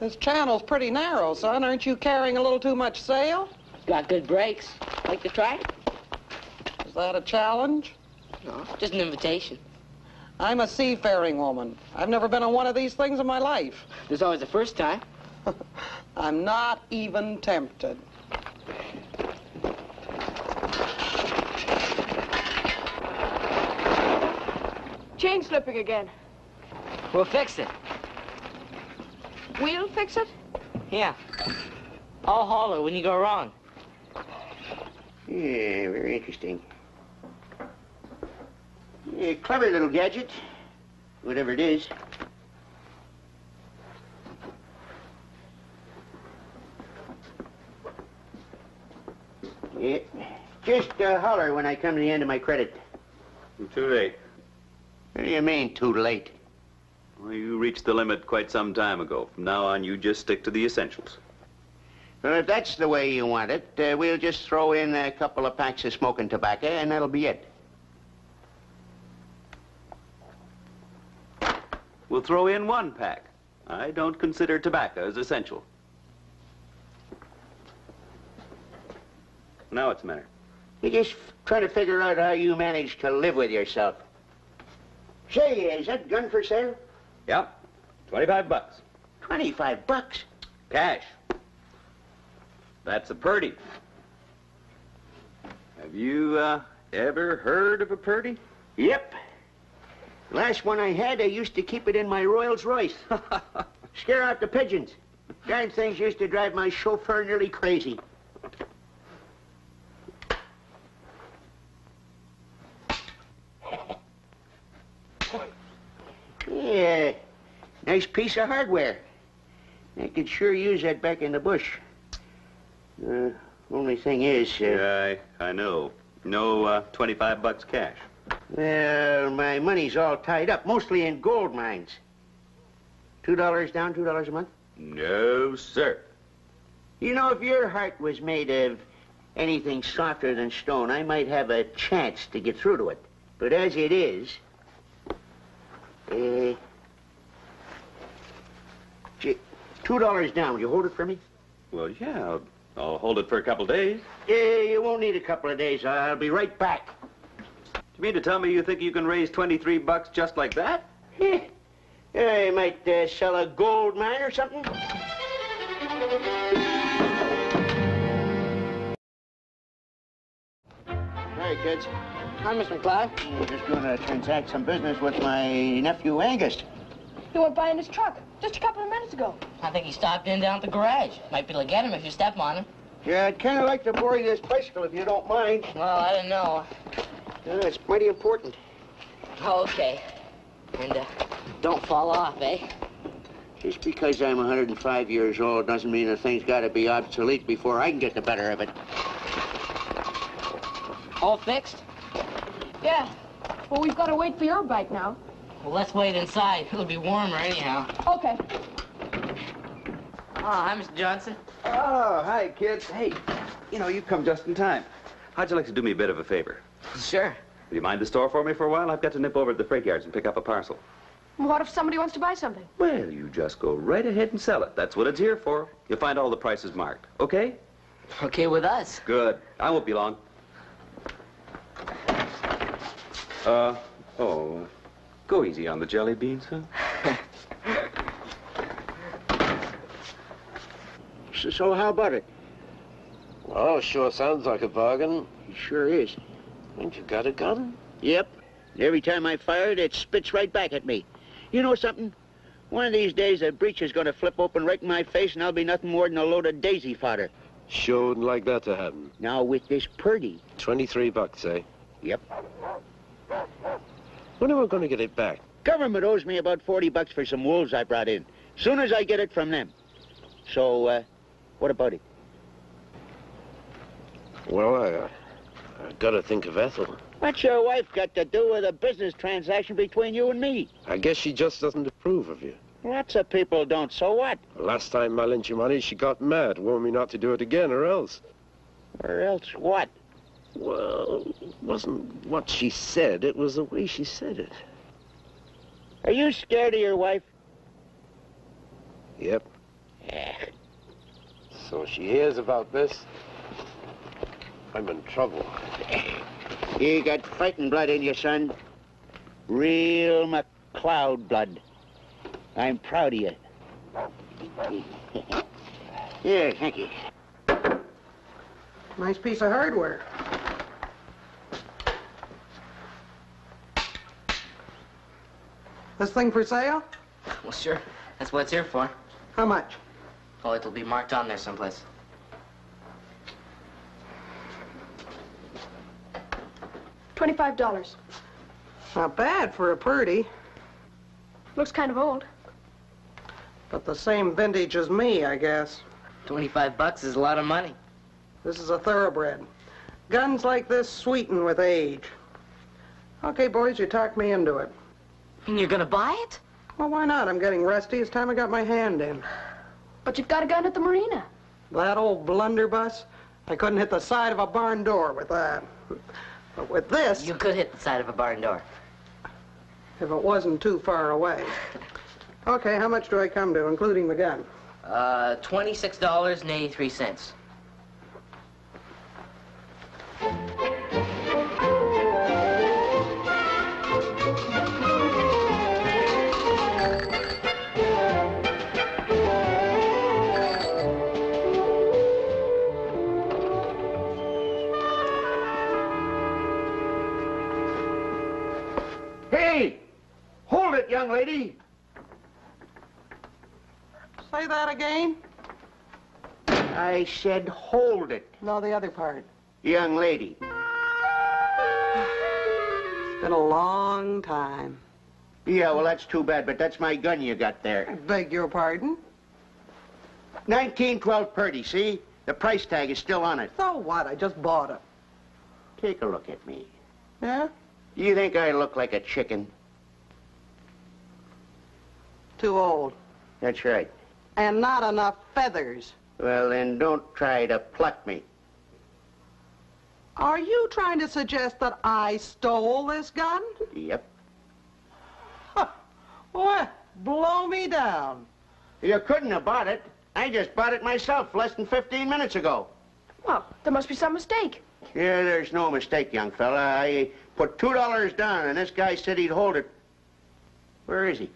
This channel's pretty narrow, son. Aren't you carrying a little too much sail? Got good brakes. Like to try? Is that a challenge? No, just an invitation. I'm a seafaring woman. I've never been on one of these things in my life. There's always the first time. I'm not even tempted. Chain slipping again. We'll fix it. We'll fix it? Yeah. I'll holler when you go wrong. Yeah, very interesting. Yeah, clever little gadget, whatever it is. Yeah, just holler when I come to the end of my credit. Too late. What do you mean, too late? Well, you reached the limit quite some time ago. From now on, you just stick to the essentials. Well, if that's the way you want it, we'll just throw in a couple of packs of smoking tobacco, and that'll be it. We'll throw in 1 pack. I don't consider tobacco as essential. Now what's the matter? You're just trying to figure out how you manage to live with yourself. Say, is that gun for sale? Yep. $25. 25 bucks? Cash. That's a Purdy. Have you, ever heard of a Purdy? Yep. Last one I had, I used to keep it in my Rolls Royce. Scare out the pigeons. Darn things used to drive my chauffeur nearly crazy. Yeah, nice piece of hardware. I could sure use that back in the bush. Only thing is... Yeah, I know. No, $25 cash. Well, my money's all tied up, mostly in gold mines. $2 down, $2 a month? No, sir. You know, if your heart was made of anything softer than stone, I might have a chance to get through to it. But as it is... $2 down. Will you hold it for me? Well, yeah, I'll hold it for a couple days. Yeah, you won't need a couple of days. I'll be right back. Do you mean to tell me you think you can raise $23 just like that? Yeah. I might sell a gold mine or something. Hi, kids. Hi, Miss McLeod. I'm just going to transact some business with my nephew Angus. He went by in his truck just a couple of minutes ago. I think he stopped in down at the garage. Might be able to get him if you step on him. Yeah, I'd kind of like to borrow this bicycle if you don't mind. Well, I don't know. Yeah, it's mighty important. Oh, okay. And, don't fall off, eh? Just because I'm 105 years old doesn't mean the thing's got to be obsolete before I can get the better of it. All fixed? Yeah. Well, we've got to wait for your bike now. Well, let's wait inside. It'll be warmer anyhow. Okay. Oh, hi, Mr. Johnson. Oh, hi, kids. Hey, you know, you've come just in time. How'd you like to do me a bit of a favor? Sure. Will you mind the store for me for a while? I've got to nip over to the freight yards and pick up a parcel. What if somebody wants to buy something? Well, you just go right ahead and sell it. That's what it's here for. You'll find all the prices marked. Okay? Okay with us. Good. I won't be long. Go easy on the jelly beans, huh? So how about it? Well, sure sounds like a bargain. It sure is. And you got a gun? Yep. Every time I fire it, it spits right back at me. You know something? One of these days, a breech is going to flip open right in my face, and I'll be nothing more than a load of daisy fodder. Sure wouldn't like that to happen. Now, with this Purdy... $23, eh? Yep. When are we going to get it back? Government owes me about $40 for some wolves I brought in. Soon as I get it from them. So, what about it? Well, I got to think of Ethel. What's your wife got to do with a business transaction between you and me? I guess she just doesn't approve of you. Lots of people don't, so what? Last time I lent you money, she got mad, warned me not to do it again, or else. Or else what? Well, it wasn't what she said, it was the way she said it. Are you scared of your wife? Yep. Yeah. So she hears about this. I'm in trouble. You got fighting blood in you, son. Real McLeod blood. I'm proud of you. Here, thank you. Nice piece of hardware. This thing for sale? Well, sure. That's what it's here for. How much? Oh, it'll be marked on there someplace. $25. Not bad for a Purdy, Looks kind of old. but the same vintage as me, I guess. $25 is a lot of money. This is a thoroughbred. Guns like this sweeten with age. Okay, boys, you talked me into it. And you're gonna buy it? Well, why not? I'm getting rusty. It's time I got my hand in. But you've got a gun at the marina. That old blunderbuss, I couldn't hit the side of a barn door with that. But with this, You could hit the side of a barn door. if it wasn't too far away. Okay, how much do I come to, including the gun? $26.83. Hey! Hold it, young lady! Say that again? I said hold it, No, the other part. young lady. It's been a long time. Yeah, well, that's too bad, but that's my gun you got I there. beg your pardon? 1912 Purdy, see? The price tag is still on it. So what? I just bought it. Take a look at me. Yeah? You think I look like a chicken? Too old. That's right. And not enough feathers. Well, then don't try to pluck me. Are you trying to suggest that I stole this gun? Yep. What? Blow me down. You couldn't have bought it. I just bought it myself less than 15 minutes ago. Well, there must be some mistake. Yeah, there's no mistake, young fella. I put $2 down, and this guy said he'd hold it. Where is he?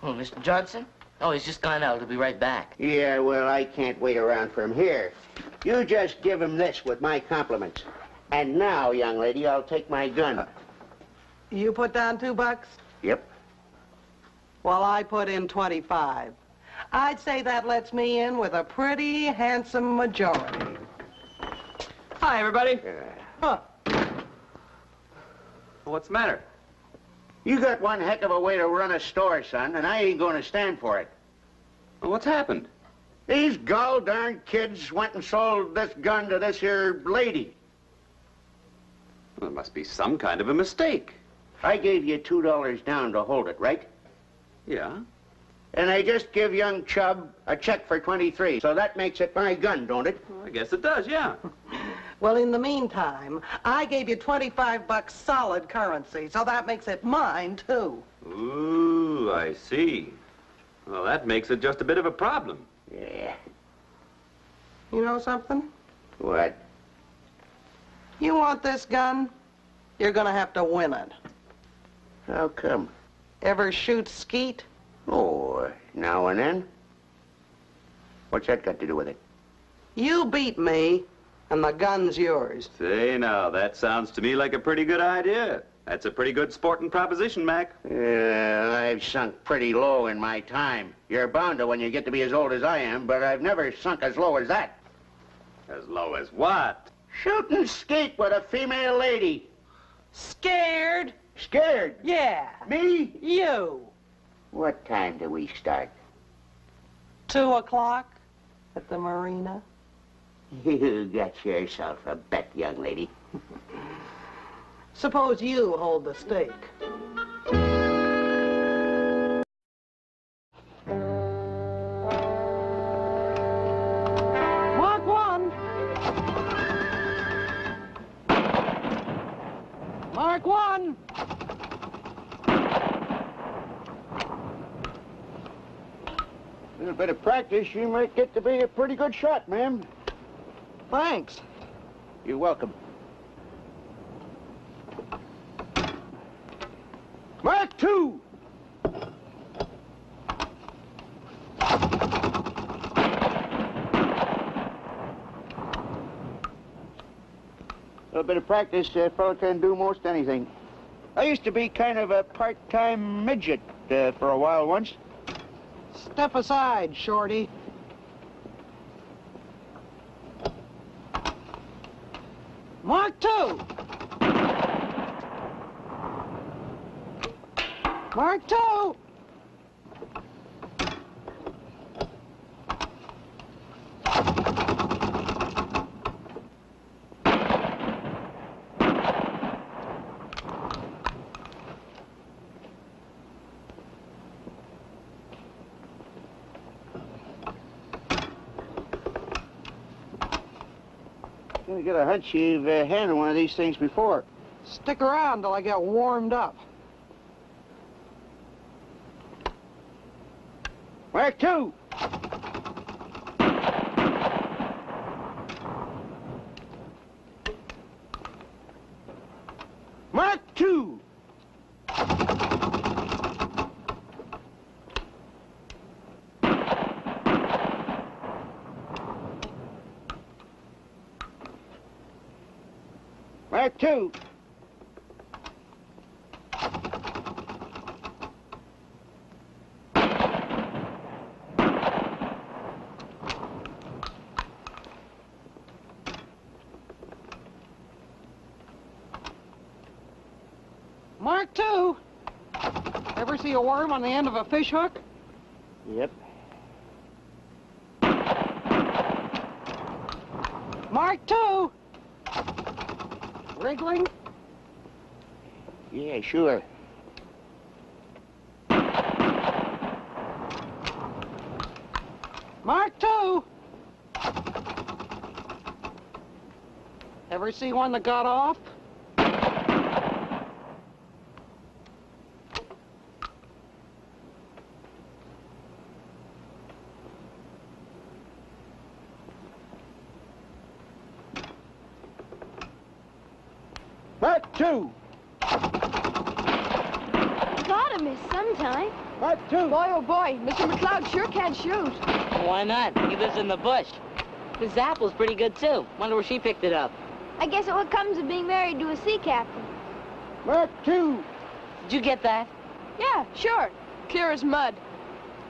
Oh, Mr. Johnson? Oh, he's just gone out. He'll be right back. Yeah, well, I can't wait around for him. Here, you just give him this with my compliments. And now, young lady, I'll take my gun. You put down $2? Yep. Well, I put in 25. I'd say that lets me in with a pretty handsome majority. Hi, everybody. Huh. What's the matter? You got one heck of a way to run a store, son, and I ain't going to stand for it. Well, what's happened? These gall-darn kids went and sold this gun to this here lady. Well, there must be some kind of a mistake. I gave you $2 down to hold it, right? Yeah? And I just give young Chubb a check for 23, so that makes it my gun, don't it? Well, I guess it does, yeah. Well, in the meantime, I gave you 25 solid currency, so that makes it mine, too. Ooh, I see. Well, that makes it just a bit of a problem. Yeah. You know something? What? You want this gun? You're gonna have to win it. How come? Ever shoot skeet? Oh, now and then. What's that got to do with it? You beat me, and the gun's yours. Say, now, that sounds to me like a pretty good idea. That's a pretty good sporting proposition, Mac. I've sunk pretty low in my time. You're bound to when you get to be as old as I am, but I've never sunk as low as that. As low as what? Shoot and skate with a female lady. Scared? Scared? Yeah. Me? You. What time do we start? 2 o'clock at the marina. You got yourself a bet, young lady. Suppose you hold the stake. Mark 1. Mark 1. With a bit of practice, you might get to be a pretty good shot, ma'am. Thanks. You're welcome. Mark 2! A bit of practice, a fellow can do most anything. I used to be kind of a part-time midget for a while once. Step aside, Shorty. Mark 2. Mark 2. I get a hunch you've handled one of these things before. Stick around till I get warmed up. Mark 2! Mark 2! Mark 2! Mark 2. Ever see a worm on the end of a fish hook? Yep. Mark 2. Wriggling? Yeah, sure. Mark 2. Ever see one that got off? Mark 2! Gotta miss sometime. Mark 2! Boy, oh boy, Mr. McLeod sure can't shoot. Why not? He lives in the bush. His apple's pretty good, too. Wonder where she picked it up. I guess it what comes of being married to a sea captain. Mark 2! Did you get that? Yeah, sure. Clear as mud.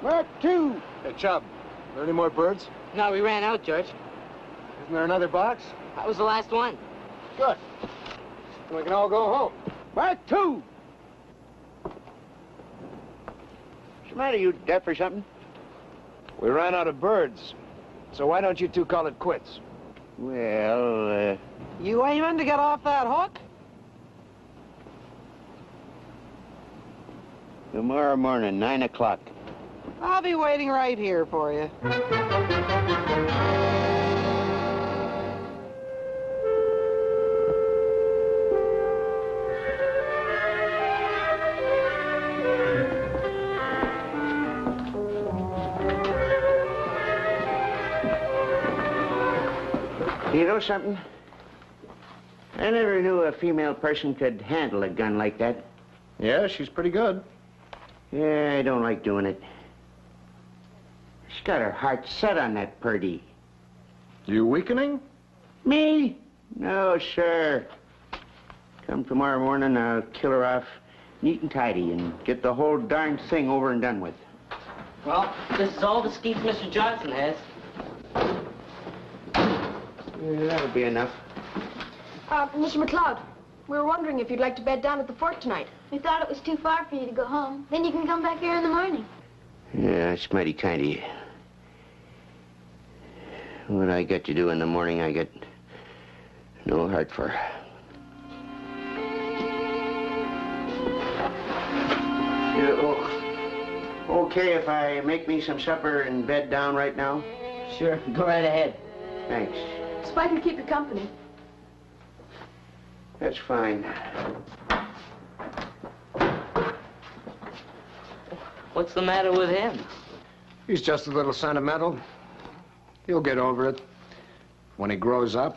Mark 2! Hey, Chub, are there any more birds? No, we ran out, George. Isn't there another box? That was the last one. Good. We can all go home. Mark 2! What's the matter, you deaf or something? We ran out of birds. So why don't you two call it quits? Well, You aiming to get off that hook? tomorrow morning, 9 o'clock. I'll be waiting right here for you. You know something? I never knew a female person could handle a gun like that. Yeah, she's pretty good. Yeah, I don't like doing it. She's got her heart set on that Purdy. You weakening? Me? No, sir. Come tomorrow morning, I'll kill her off neat and tidy and get the whole darn thing over and done with. Well, this is all the skeets Mr. Johnson has. Yeah, that'll be enough. Mr. McLeod, we were wondering if you'd like to bed down at the fort tonight. We thought it was too far for you to go home. Then you can come back here in the morning. Yeah, that's mighty kind of you. What I got to do in the morning, I got no heart for. Okay if I make me some supper and bed down right now? Sure, go right ahead. Thanks. Spike will keep you company. That's fine. What's the matter with him? He's just a little sentimental. He'll get over it when he grows up.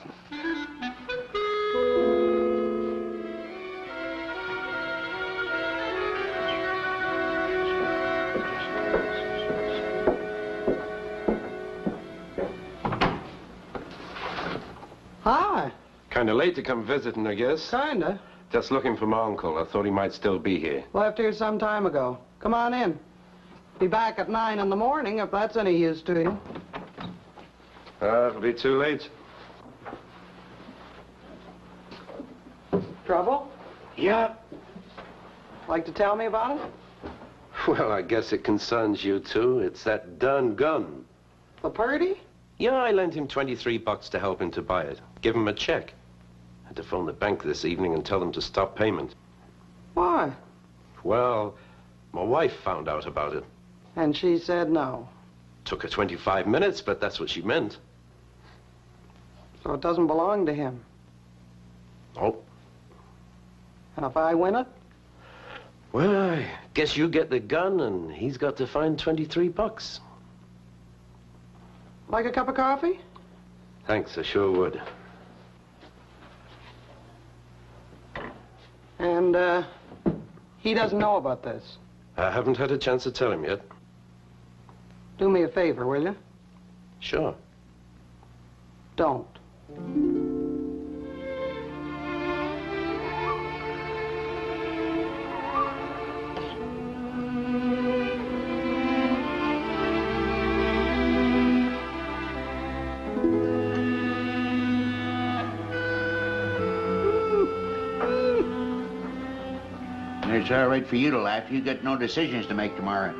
Hi. Kind of late to come visiting, I guess. Kinda. Just looking for my uncle. I thought he might still be here. Left here some time ago. Come on in. Be back at 9 in the morning if that's any use to you. It'll be too late. Trouble? Yeah. Like to tell me about it? Well, I guess it concerns you too. It's that darn gun. The Purdy? Yeah, I lent him $23 to help him to buy it. Give him a check. Had to phone the bank this evening and tell them to stop payment. Why? Well, my wife found out about it. And she said no. Took her 25 minutes, but that's what she meant. So it doesn't belong to him. Oh, And if I win it? well, I guess you get the gun and he's got to find $23. Like a cup of coffee? Thanks, I sure would. And, he doesn't know about this. I haven't had a chance to tell him yet. Do me a favor, will you? Sure. Don't. It's all right for you to laugh. You got no decisions to make tomorrow.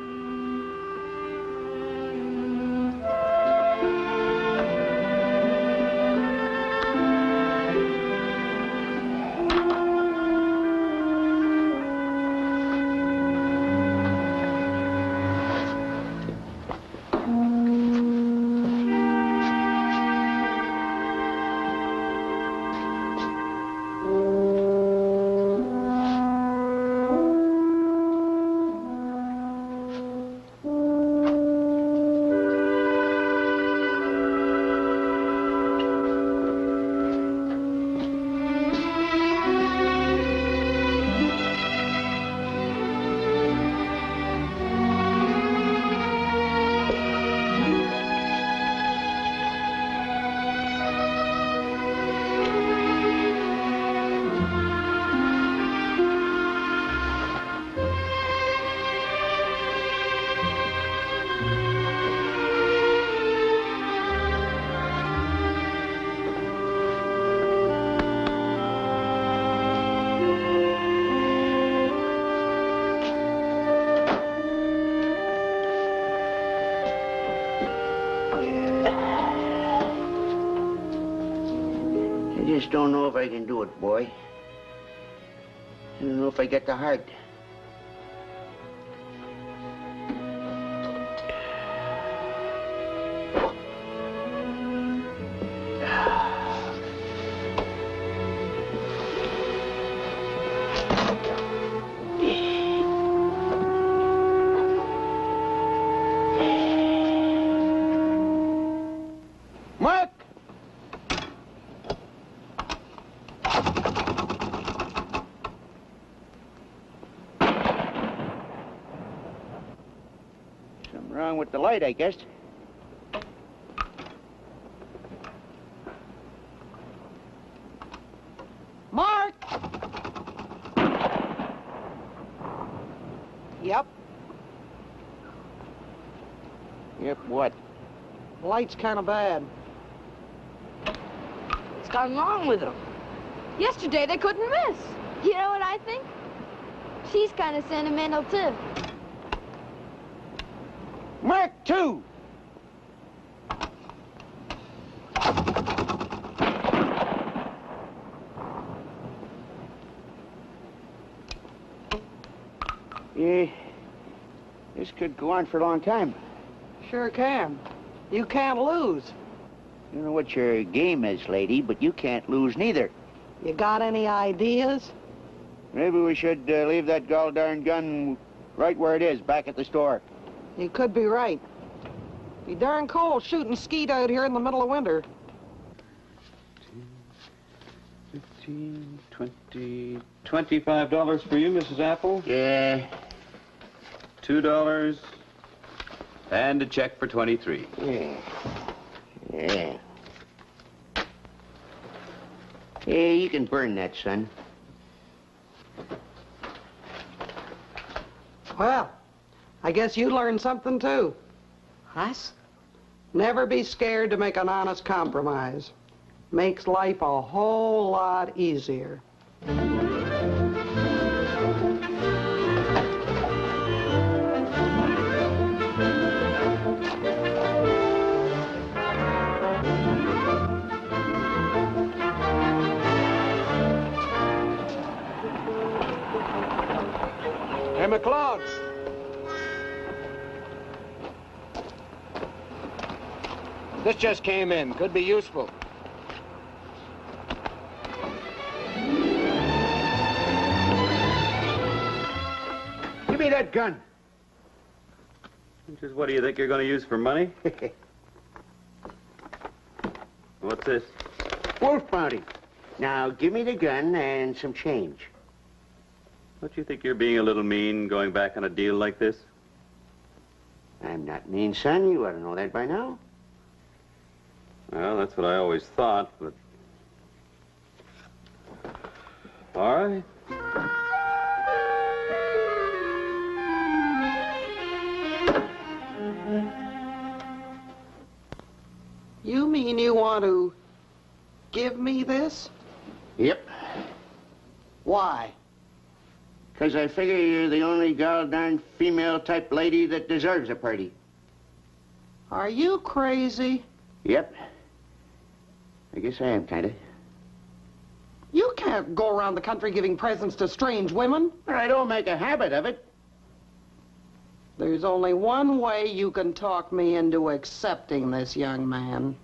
I just don't know if I can do it, boy. I don't know if I get the heart. Mark! Something wrong with the light, I guess. Yep. Yep, what? The light's kind of bad. What's gone wrong with him? Yesterday they couldn't miss. You know what I think? She's kind of sentimental, too. Mark 2! Yeah, this could go on for a long time. Sure can. You can't lose. I don't know what your game is, lady, but you can't lose neither. You got any ideas? Maybe we should leave that gol darn gun right where it is, back at the store. You could be right. Be darn cold shooting skeet out here in the middle of winter. 15, 20, $25 for you, Mrs. Apple. Yeah. $2. And a check for 23. Yeah. Yeah. Yeah, you can burn that, son. Well, I guess you learned something too. Us? Never be scared to make an honest compromise. Makes life a whole lot easier. Hey, McLeod. This just came in. Could be useful. Give me that gun. Just what do you think you're going to use for money? What's this? Wolf bounty. Now, give me the gun and some change. Don't you think you're being a little mean going back on a deal like this? I'm not mean, son. You ought to know that by now. Well, that's what I always thought, but... All right. You mean you want to give me this? Yep. Why? Because I figure you're the only darn female type lady that deserves a party. Are you crazy? Yep. I guess I am, kinda. You can't go around the country giving presents to strange women. I don't make a habit of it. There's only one way you can talk me into accepting this, young man.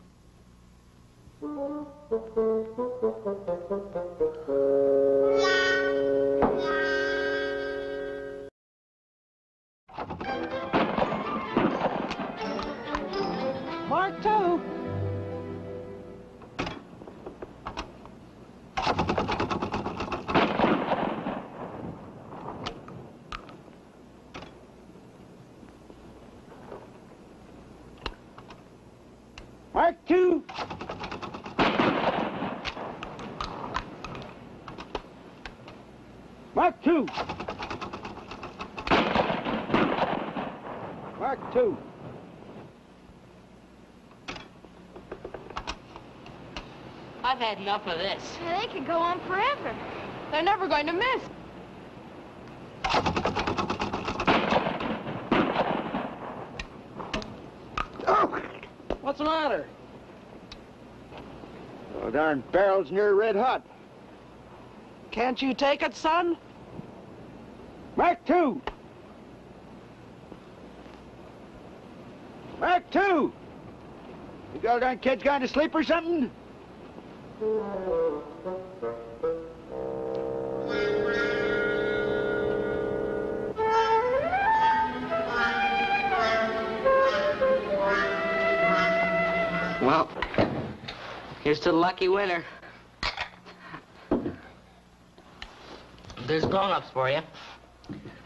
Mark 2. Mark 2. Mark 2. Mark 2. I've had enough of this. Yeah, they could go on forever. They're never going to miss. Oh! What's the matter? Oh, darn barrel's near red hot. Can't you take it, son? Mark 2. Mark 2. You darn kid's gone to sleep or something? Well, here's to the lucky winner. There's grown-ups for you.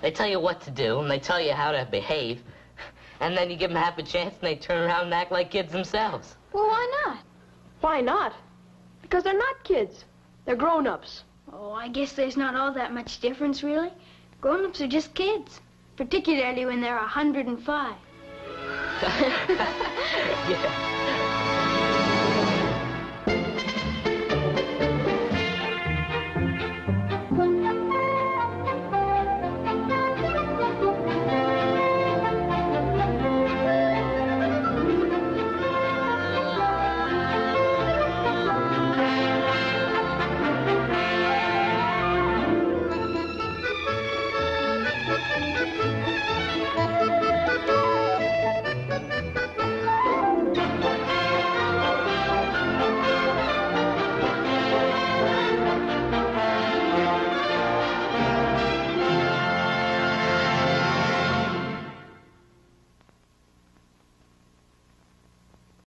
They tell you what to do, and they tell you how to behave. And then you give them half a chance, and they turn around and act like kids themselves. Well, why not? Why not? Because they're not kids. They're grown-ups. Oh, I guess there's not all that much difference, really. Grown-ups are just kids. particularly when they're 105. Yeah.